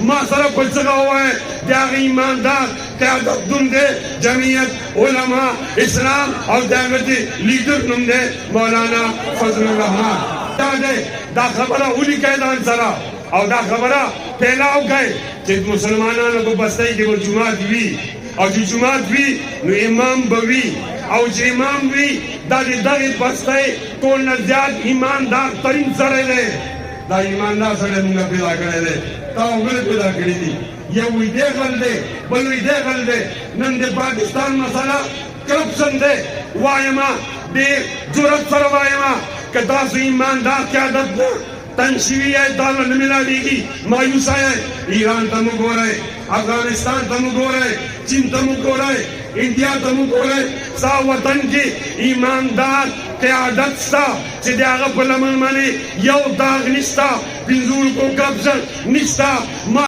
ما سره په څه وایي د هغه ایماندار قیادت نوم دی جمعیت علما اسلام او د هغه لیډر نوم دی مولانا فضل الرحمن دا دی دا خبره ولیکئ ځان سره او دا خبره پھیلاو کئ چې مسلمانانو په بستۍ کې به جومات وي او چې جومات وي نو امام به وي او چې امام وي دا د دغې بستۍ ټول نه زیات ایماندار ترین سړی دی دا ایماندار سړی موږ پیدا کړی دی تا وګړي پیدا کړي دي یو وی دی غل دی بل وی دی غل دی نن د پاکستان مسله کرپشن دی وایما ډېر جرأت سره وایما که تاسو ایماندار قیادت نه تنشیوی ہے دالا نمینالی کی مایوس آئے ایران تمو گو رہے افغانستان تمو گو رہے چین تمو گو رہے انڈیا تمو گو رہے سا وطن کی ایماندار قیادت سا چی دیاغا پلمن منی یو داغ نشتا پنزول کو قبض نشتا